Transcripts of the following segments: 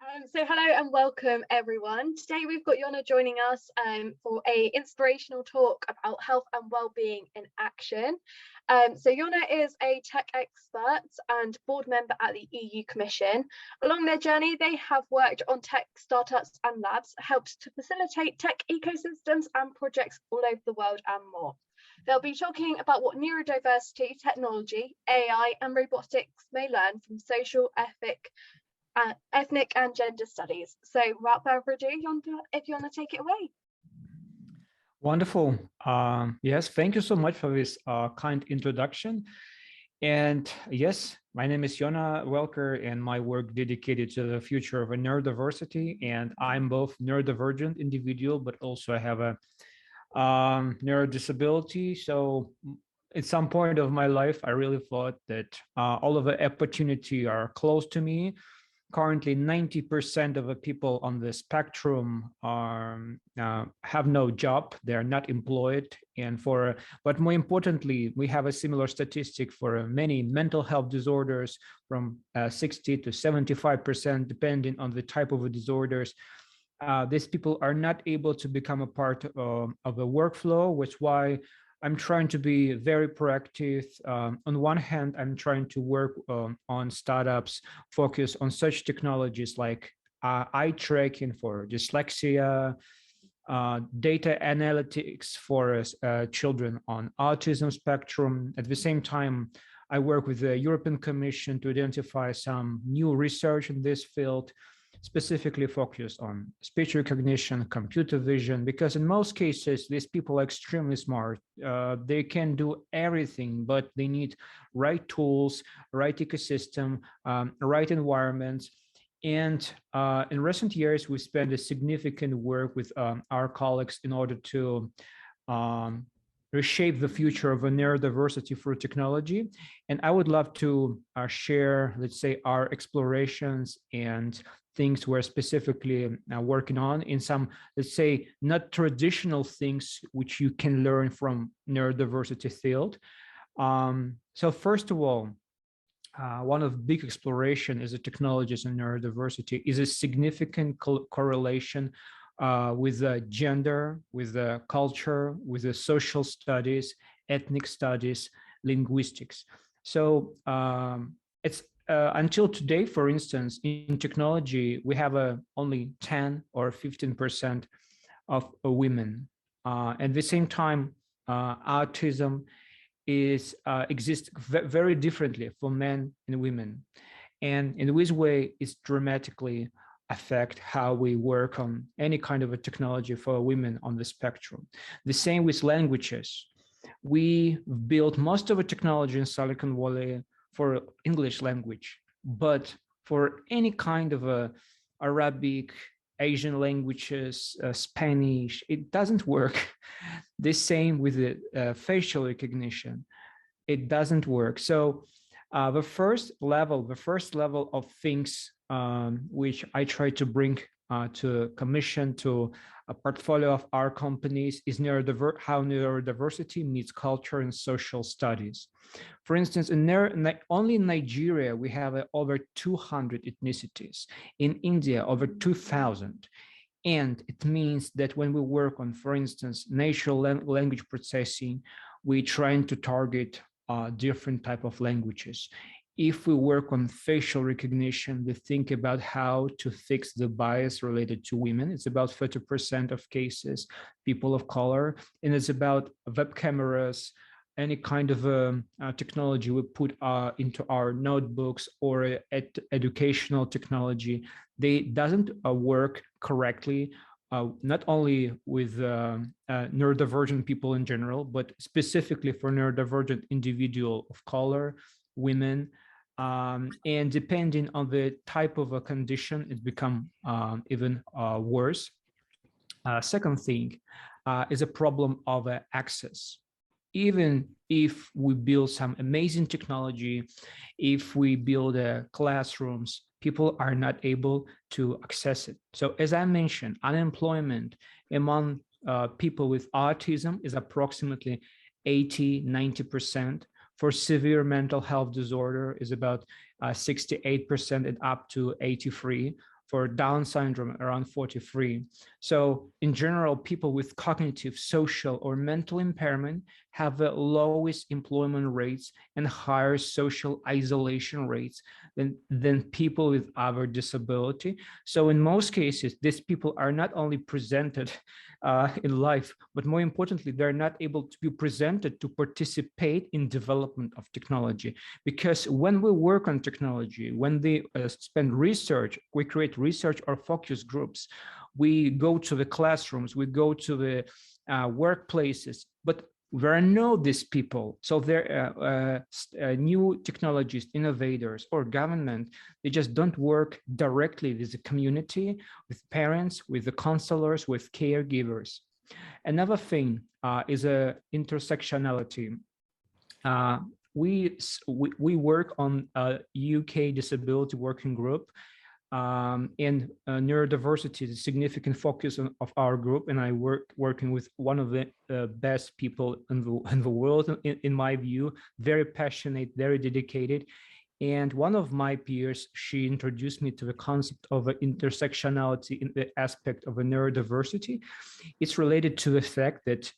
So hello and welcome everyone. Today we've got Yonah joining us for a inspirational talk about health and well-being in action. So Yonah is a tech expert and board member at the EU Commission. Along their journey, they have worked on tech startups and labs, helped to facilitate tech ecosystems and projects all over the world and more. They'll be talking about what neurodiversity, technology, AI and robotics may learn from social, ethnic and gender studies. So without further ado, Yonah, if you want to take it away. Wonderful. Yes, thank you so much for this kind introduction. And yes, my name is Yonah Welker, and my work dedicated to the future of neurodiversity. And I'm both neurodivergent individual, but also I have a neurodisability. So at some point of my life, I really thought that all of the opportunity are close to me. Currently, 90% of the people on the spectrum are have no job; they are not employed. But more importantly, we have a similar statistic for many mental health disorders, from 60 to 75%, depending on the type of disorders. These people are not able to become a part of the workflow, which is why I'm trying to be very proactive. On one hand, I'm trying to work on startups focus on such technologies like eye tracking for dyslexia, data analytics for children on autism spectrum. At the same time, I work with the European Commission to identify some new research in this field, specifically focused on speech recognition, computer vision, because in most cases, these people are extremely smart. They can do everything, but they need right tools, right ecosystem, right environments. And in recent years, we spent a significant work with our colleagues in order to reshape the future of neurodiversity through technology. And I would love to share, let's say, our explorations and things we're specifically working on in some, let's say, not traditional things which you can learn from neurodiversity field. So first of all, one of big exploration is the technologies and neurodiversity is a significant correlation with gender, with the culture, with the social studies, ethnic studies, linguistics. So it's until today, for instance, in technology, we have only 10 or 15% of women. At the same time, autism exists very differently for men and women. And in this way, it's dramatically affect how we work on any kind of a technology for women on the spectrum. The same with languages. We built most of the technology in Silicon Valley for English language, but for any kind of Arabic, Asian languages, Spanish, it doesn't work. The same with the facial recognition, it doesn't work. So the first level of things which I try to bring to commission, to a portfolio of our companies, is how neurodiversity meets culture and social studies. For instance, only in Nigeria, we have over 200 ethnicities. In India, over 2,000. And it means that when we work on, for instance, natural language processing, we're trying to target different type of languages. If we work on facial recognition, we think about how to fix the bias related to women. It's about 30% of cases, people of color, and it's about web cameras, any kind of technology we put into our notebooks or educational technology. They doesn't work correctly, not only with neurodivergent people in general, but specifically for neurodivergent individual of color, women, and depending on the type of a condition, it become even worse. Second thing is a problem of access. Even if we build some amazing technology, if we build classrooms, people are not able to access it. So as I mentioned, unemployment among people with autism is approximately 80–90%. For severe mental health disorder is about 68% and up to 83%. for Down syndrome around 43. So in general, people with cognitive, social, or mental impairment have the lowest employment rates and higher social isolation rates than people with other disability. So in most cases, these people are not only presented in life, but more importantly, they're not able to be presented to participate in development of technology. Because when we work on technology, when they spend research, we create research or focus groups, we go to the classrooms, we go to the workplaces, but there are no these people. So they're new technologists, innovators, or government. They just don't work directly with the community, with parents, with the counselors, with caregivers. Another thing is intersectionality. We work on a UK disability working group, and neurodiversity is a significant focus of our group, and I working with one of the best people in the world, in my view, very passionate, very dedicated. And one of my peers, she introduced me to the concept of intersectionality in the aspect of a neurodiversity. It's related to the fact that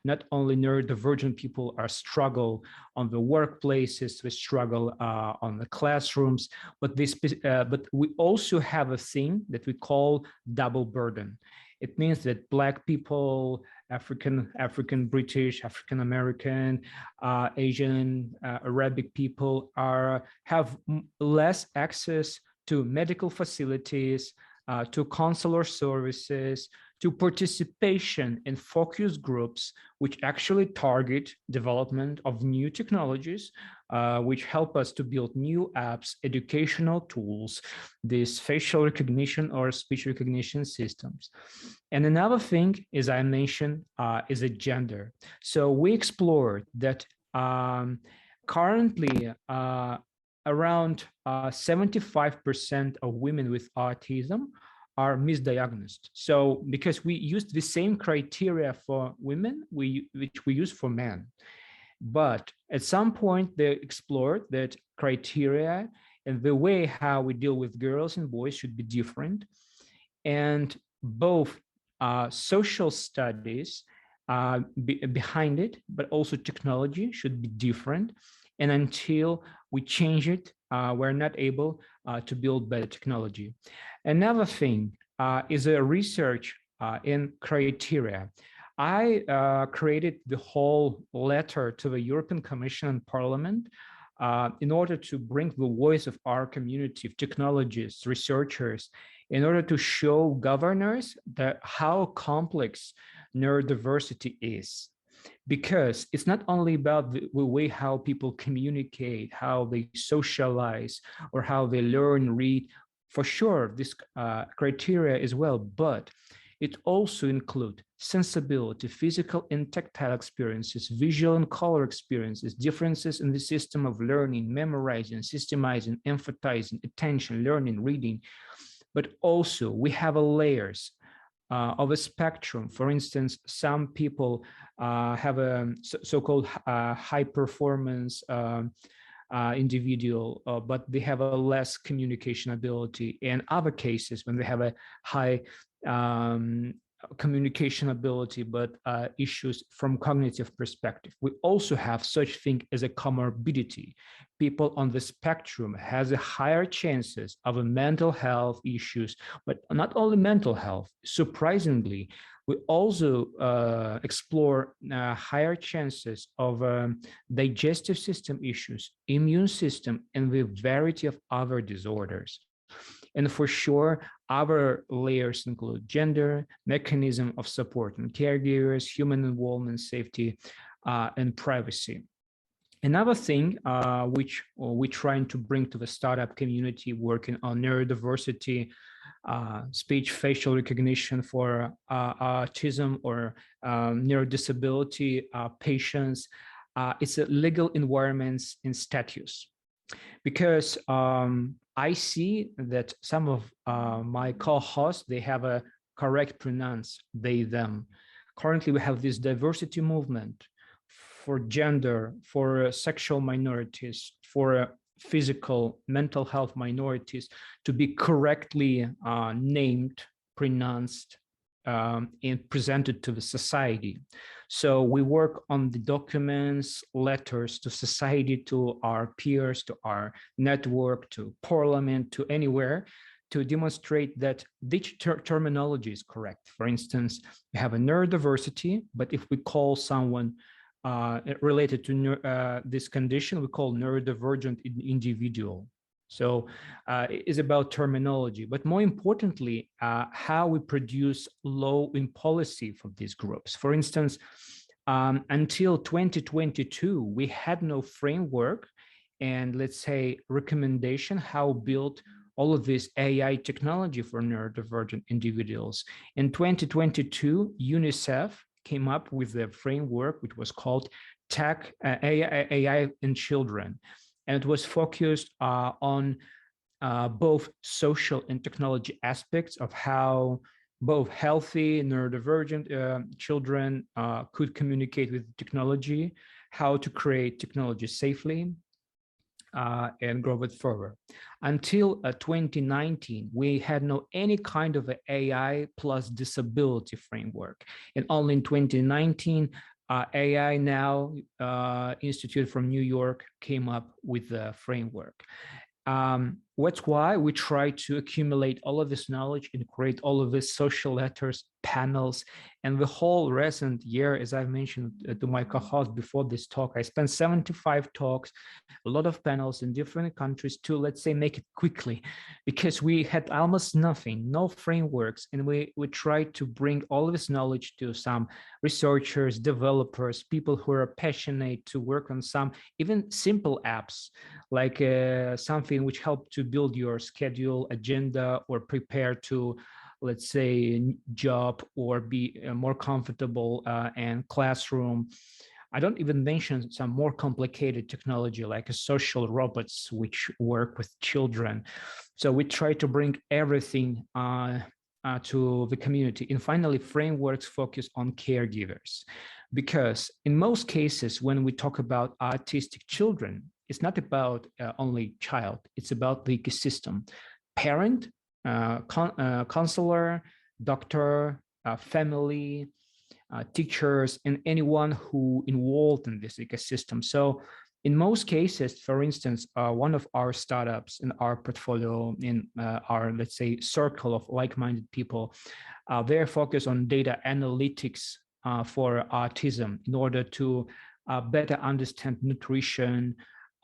not only neurodivergent people are struggle on the workplaces, we struggle on the classrooms, but we also have a thing that we call double burden. It means that Black people, African British, African American, Asian, Arabic people have less access to medical facilities, to consular services, to participation in focus groups, which actually target development of new technologies, which help us to build new apps, educational tools, these facial recognition or speech recognition systems. And another thing, as I mentioned, is a gender. So we explored that currently around 75% of women with autism are misdiagnosed. So because we used the same criteria for women, which we use for men. But at some point they explored that criteria and the way how we deal with girls and boys should be different. And both social studies behind it, but also technology should be different. And until we change it, we're not able to build better technology. Another thing is a research in criteria. I created the whole letter to the European Commission and Parliament in order to bring the voice of our community of technologists, researchers, in order to show governors that how complex neurodiversity is. Because it's not only about the way how people communicate, how they socialize, or how they learn, read, for sure, this criteria as well, but it also includes sensibility, physical and tactile experiences, visual and color experiences, differences in the system of learning, memorizing, systemizing, empathizing, attention, learning, reading. But also we have a layers of a spectrum. For instance, some people have a so-called high performance individual, but they have a less communication ability. In other cases, when they have a high communication ability, but issues from cognitive perspective. We also have such thing as a comorbidity. People on the spectrum has a higher chances of a mental health issues, but not only mental health. Surprisingly, we also explore higher chances of digestive system issues, immune system, and the variety of other disorders. And for sure, other layers include gender, mechanism of support and caregivers, human involvement, safety, and privacy. Another thing which we're trying to bring to the startup community working on neurodiversity, speech facial recognition for autism or neurodisability patients, it's a legal environments and status. Because I see that some of my co-hosts, they have a correct pronounce, they, them. Currently, we have this diversity movement for gender, for sexual minorities, for physical, mental health minorities to be correctly named, pronounced, and presented to the society. So we work on the documents, letters to society, to our peers, to our network, to parliament, to anywhere, to demonstrate that this terminology is correct. For instance, we have a neurodiversity, but if we call someone related to this condition, we call neurodivergent individual. So it is about terminology, but more importantly, how we produce law in policy for these groups. For instance, until 2022, we had no framework and, let's say, recommendation how build all of this AI technology for neurodivergent individuals. In 2022, UNICEF came up with a framework which was called AI in Children. And it was focused on both social and technology aspects of how both healthy neurodivergent children could communicate with technology, how to create technology safely, and grow it further. Until 2019, we had no any kind of AI plus disability framework. And only in 2019, AI Now Institute from New York came up with the framework. That's why we try to accumulate all of this knowledge and create all of these social letters, panels, and the whole recent year, as I've mentioned to my co-host before this talk, I spent 75 talks, a lot of panels in different countries to, let's say, make it quickly, because we had almost nothing, no frameworks, and we tried to bring all of this knowledge to some researchers, developers, people who are passionate to work on some even simple apps, like something which helped to build your schedule, agenda, or prepare to, let's say, job or be more comfortable in classroom. I don't even mention some more complicated technology like social robots, which work with children. So we try to bring everything to the community. And finally, frameworks focus on caregivers, because in most cases, when we talk about autistic children, it's not about only child, it's about the ecosystem. Parent, counselor, doctor, family, teachers, and anyone who involved in this ecosystem. So in most cases, for instance, one of our startups in our portfolio, in our, let's say, circle of like-minded people, they're focused on data analytics for autism in order to better understand nutrition,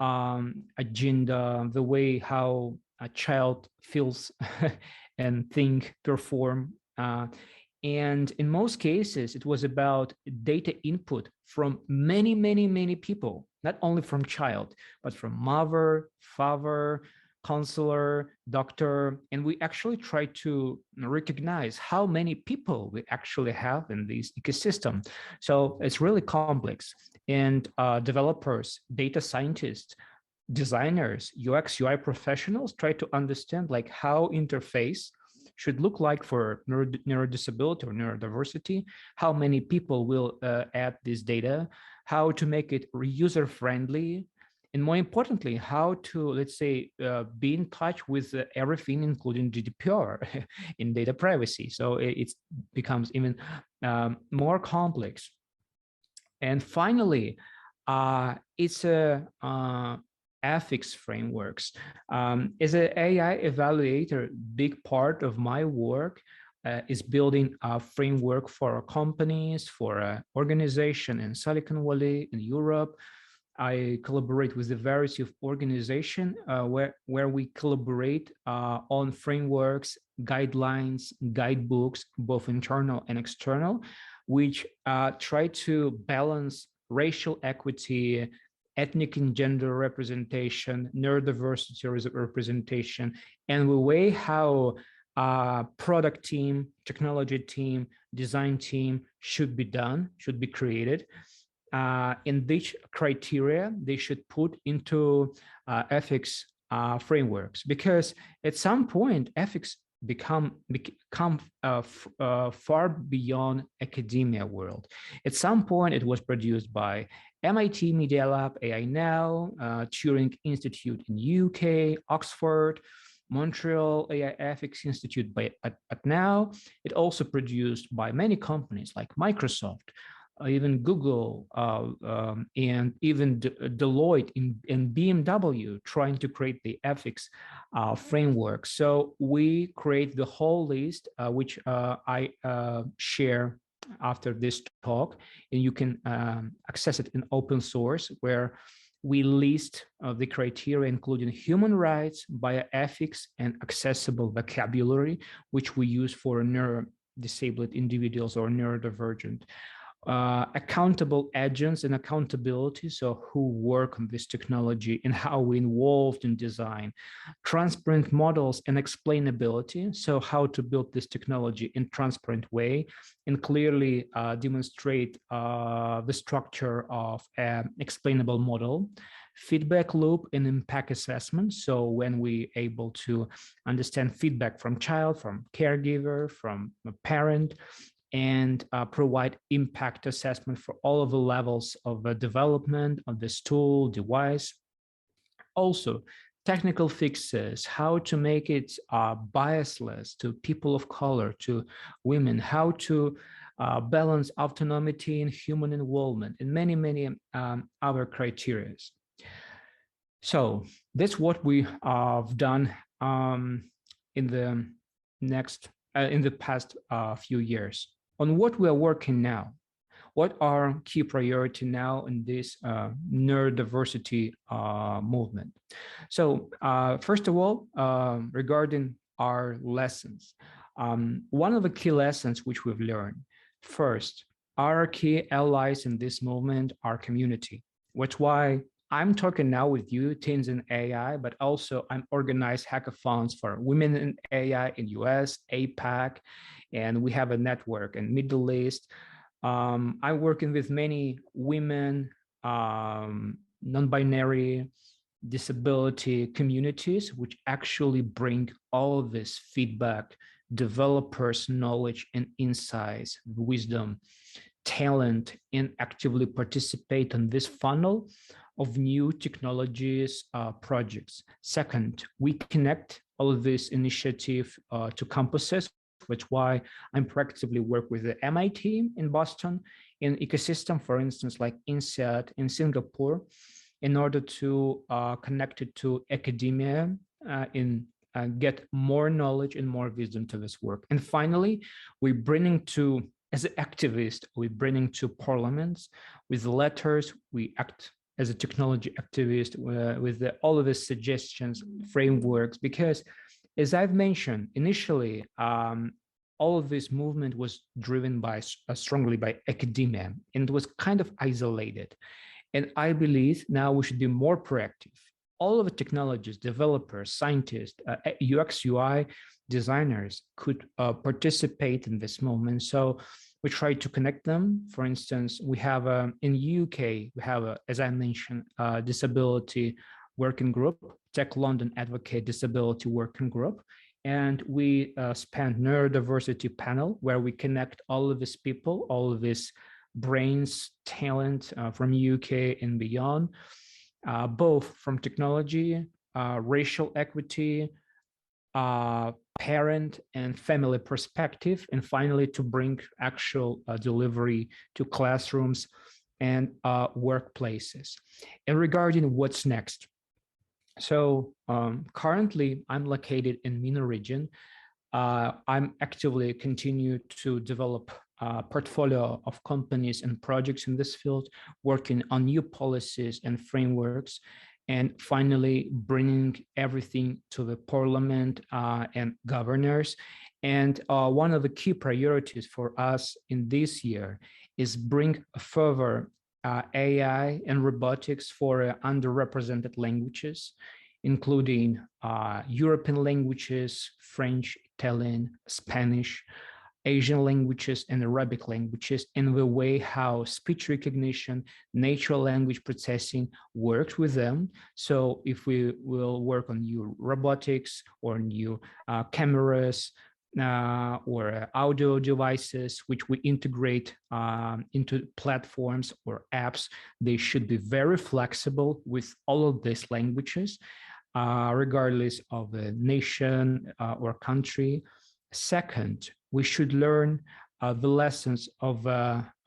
agenda, the way how a child feels and think, perform. And in most cases, it was about data input from many, many, many people, not only from child, but from mother, father, counselor, doctor. And we actually try to recognize how many people we actually have in this ecosystem. So it's really complex. And developers, data scientists, designers, UX, UI professionals try to understand like how interface should look like for neurodisability or neurodiversity, how many people will add this data, how to make it user-friendly, and more importantly, how to, let's say, be in touch with everything, including GDPR in data privacy. So it becomes even more complex. And finally, it's a ethics frameworks. As an AI evaluator, big part of my work is building a framework for companies, for an organization in Silicon Valley, in Europe. I collaborate with a variety of organizations where we collaborate on frameworks, guidelines, guidebooks, both internal and external, which try to balance racial equity, ethnic and gender representation, neurodiversity representation, and the way how product team, technology team, design team should be done, should be created. In which criteria they should put into ethics frameworks, because at some point ethics become far beyond academia world. At some point, it was produced by MIT Media Lab, AI Now, Turing Institute in UK, Oxford, Montreal AI Ethics Institute at Now. It also produced by many companies like Microsoft, even Google, and even Deloitte and BMW trying to create the ethics framework. So we create the whole list, which I share after this talk, and you can access it in open source, where we list the criteria, including human rights, bioethics, and accessible vocabulary, which we use for neurodisabled individuals or neurodivergent. Accountable agents and accountability, so who work on this technology and how we involved in design, transparent models and explainability, so how to build this technology in transparent way and clearly demonstrate the structure of an explainable model, feedback loop and impact assessment, so when we able to understand feedback from child, from caregiver, from a parent, and provide impact assessment for all of the levels of development of this tool, device. Also, technical fixes, how to make it biasless to people of color, to women, how to balance autonomy and human involvement, and many, many other criteria. So that's what we have done in the past few years. On what we are working now, what are key priority now in this neurodiversity movement? So first of all, regarding our lessons, one of the key lessons which we've learned, first, our key allies in this movement are community. That's why I'm talking now with you, teens in AI, but also I'm organized hackathons for women in AI in US, APAC, and we have a network in Middle East. I'm working with many women, non-binary, disability communities, which actually bring all of this feedback, developers' knowledge and insights, wisdom, talent, and actively participate in this funnel of new technologies projects. Second, we connect all of this initiative to campuses, which is why I'm proactively work with the MIT in Boston, in ecosystem, for instance, like INSEAD in Singapore, in order to connect it to academia get more knowledge and more wisdom to this work. And finally, we're bringing to, as an activist, we're bringing to parliaments with letters, we act as a technology activist with all of the suggestions, frameworks, because as I've mentioned initially, all of this movement was driven by strongly by academia, and it was kind of isolated. And I believe now we should be more proactive. All of the technologists, developers, scientists, UX, UI designers could participate in this movement. So we try to connect them. For instance, we have in UK, we have, as I mentioned, disability working group, Tech London Advocate Disability Working Group. And we spent neurodiversity panel where we connect all of these people, all of these brains, talent from UK and beyond, both from technology, racial equity, parent and family perspective, and finally to bring actual delivery to classrooms and workplaces. And regarding what's next, so currently I'm located in MENA region. I'm actively continue to develop a portfolio of companies and projects in this field, working on new policies and frameworks, and finally bringing everything to the parliament and governors. And one of the key priorities for us in this year is bring further AI and robotics for underrepresented languages, including European languages, French, Italian, Spanish, Asian languages and Arabic languages, and the way how speech recognition, natural language processing works with them. So if we will work on new robotics or new cameras or audio devices, which we integrate into platforms or apps, they should be very flexible with all of these languages, regardless of the nation or country. Second, we should learn the lessons of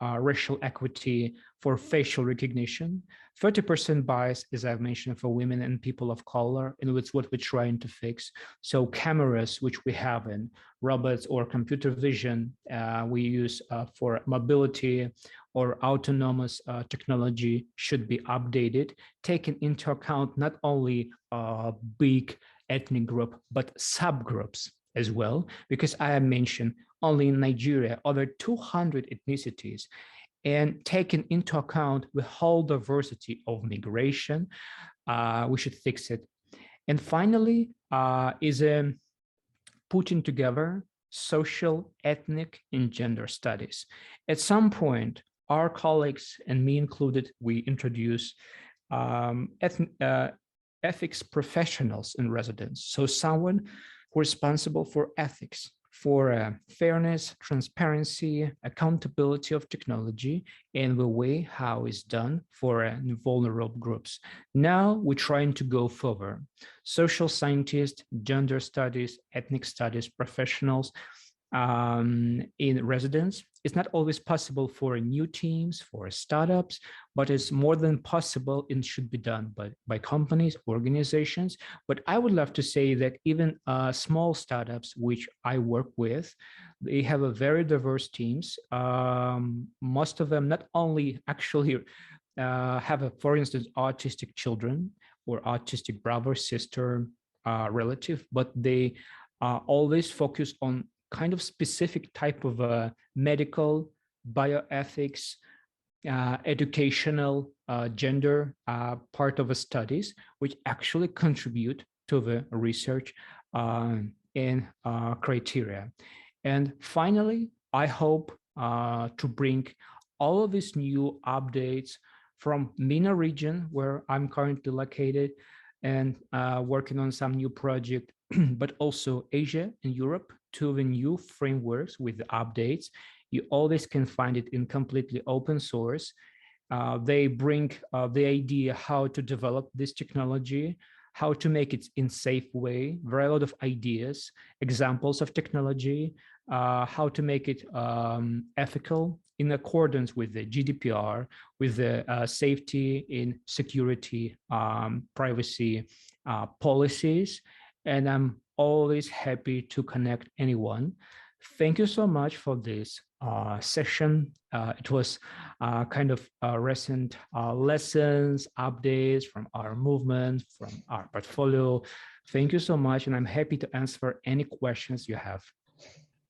racial equity for facial recognition. 30% bias, as I've mentioned, for women and people of color, and it's what we're trying to fix. So cameras, which we have in robots or computer vision, we use for mobility or autonomous technology should be updated, taking into account not only big ethnic group, but subgroups as well, because I mentioned only in Nigeria, over 200 ethnicities, and taking into account the whole diversity of migration, we should fix it. And finally, is putting together social, ethnic, and gender studies. At some point, our colleagues, and me included, we introduce ethics professionals in residence. So someone who is responsible for ethics, for fairness, transparency, accountability of technology, and the way how it's done for vulnerable groups. Now we're trying to go further. Social scientists, gender studies, ethnic studies professionals in residence. It's not always possible for new teams, for startups, but it's more than possible and should be done by companies, organizations. But I would love to say that even small startups, which I work with, they have a very diverse teams. Most of them not only actually have, for instance, autistic children or autistic brother, sister, relative, but they always focus on kind of specific type of medical, bioethics, educational, gender part of the studies, which actually contribute to the research and criteria. And finally, I hope to bring all of these new updates from MENA region, where I'm currently located, and working on some new project, but also Asia and Europe, to the new frameworks with the updates. You always can find it in completely open source. They bring the idea how to develop this technology, how to make it in safe way. There are a lot of ideas, examples of technology, how to make it ethical in accordance with the GDPR, with the safety in security, privacy policies. And I'm always happy to connect anyone. Thank you so much for this session. It was kind of recent lessons, updates from our movement, from our portfolio. Thank you so much, and I'm happy to answer any questions you have.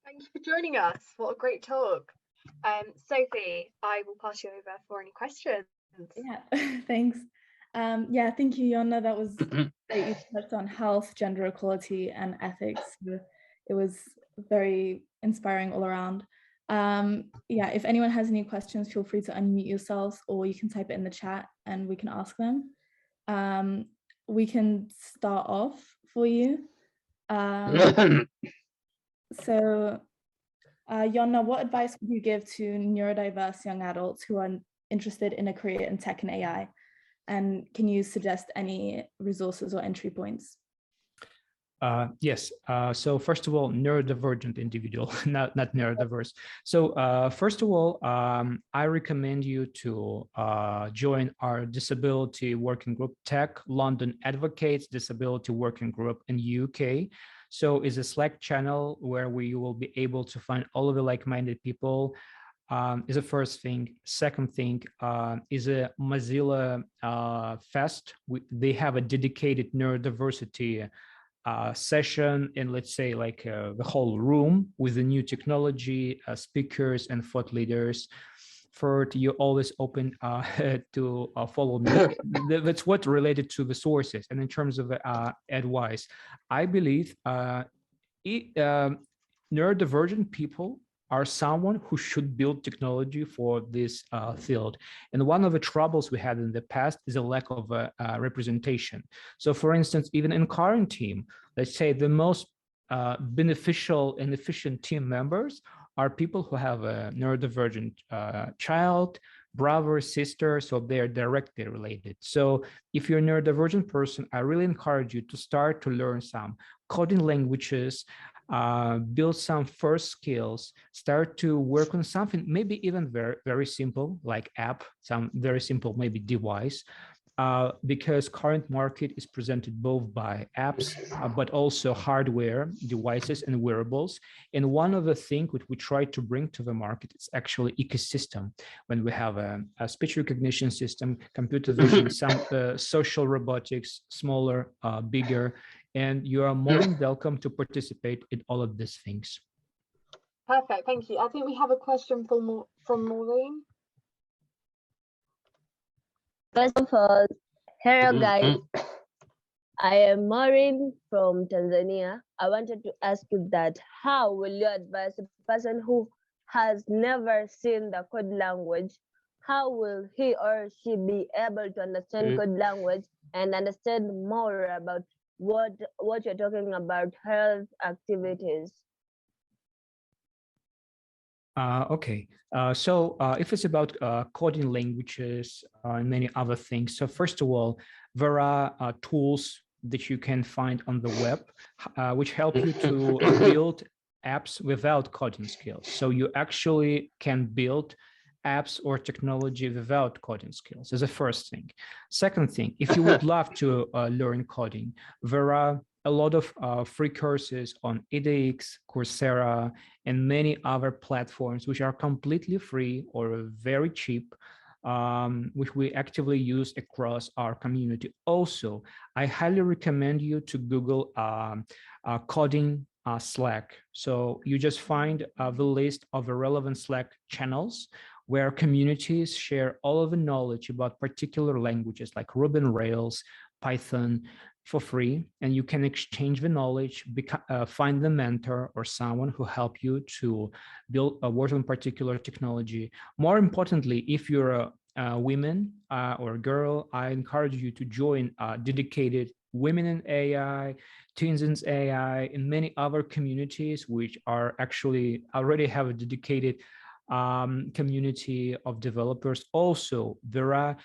Thank you for joining us. What a great talk. Sophie, I will pass you over for any questions. Yeah, thanks. Yeah, thank you, Yonah. That was great. You touched on health, gender equality, and ethics. It was very inspiring all around. Yeah, if anyone has any questions, feel free to unmute yourselves, or you can type it in the chat and we can ask them. We can start off for you. So, Yonah, what advice would you give to neurodiverse young adults who are interested in a career in tech and AI? And can you suggest any resources or entry points? Yes. So first of all, neurodivergent individual, not neurodiverse. So first of all, I recommend you to join our disability working group, Tech London Advocates Disability Working Group in UK. So it's a Slack channel where we will be able to find all of the like-minded people. Is the first thing. Second thing is a Mozilla Fest. They have a dedicated neurodiversity session, and let's say like the whole room with the new technology, speakers and thought leaders. Third, you always open to follow me. That's what related to the sources. And in terms of advice, I believe neurodivergent people are someone who should build technology for this field. And one of the troubles we had in the past is a lack of representation. So for instance, even in current team, let's say the most beneficial and efficient team members are people who have a neurodivergent child, brother, sister, so they're directly related. So if you're a neurodivergent person, I really encourage you to start to learn some coding languages, build some first skills, start to work on something, maybe even very, very simple, like app, some very simple, maybe device, because current market is presented both by apps, but also hardware, devices, and wearables. And one of the things which we try to bring to the market is actually ecosystem. When we have a speech recognition system, computer vision, some social robotics, smaller, bigger, and you are more than welcome to participate in all of these things. Perfect, thank you. I think we have a question from Maureen. First of all, hello guys. I am Maureen from Tanzania. I wanted to ask you that how will you advise a person who has never seen the code language? How will he or she be able to understand code language and understand more about what you're talking about, health activities? Okay, so if it's about coding languages and many other things, so first of all, there are tools that you can find on the web which help you to build apps without coding skills. So you actually can build apps or technology without coding skills is the first thing. Second thing, if you would love to learn coding, there are a lot of free courses on edX, Coursera, and many other platforms which are completely free or very cheap, which we actively use across our community. Also, I highly recommend you to Google coding Slack. So you just find the list of the relevant Slack channels where communities share all of the knowledge about particular languages like Ruby on Rails, Python, for free, and you can exchange the knowledge, find the mentor or someone who help you to build a work on particular technology. More importantly, if you're a woman or a girl, I encourage you to join dedicated Women in AI, Teens in AI, and many other communities which are actually already have a dedicated community of developers. Also, there are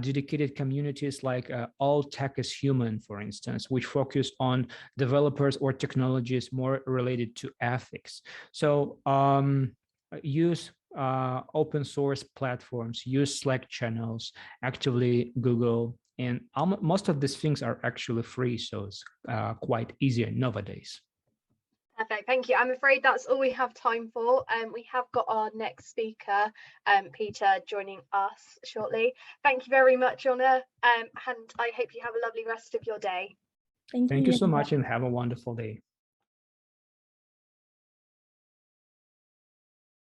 dedicated communities like All Tech is Human, for instance, which focus on developers or technologies more related to ethics. So use open source platforms, use Slack channels, actively Google, and most of these things are actually free, so it's quite easier nowadays. Perfect, thank you. I'm afraid that's all we have time for. We have got our next speaker, Peter, joining us shortly. Thank you very much, Yonah, and I hope you have a lovely rest of your day. Thank you so much and have a wonderful day.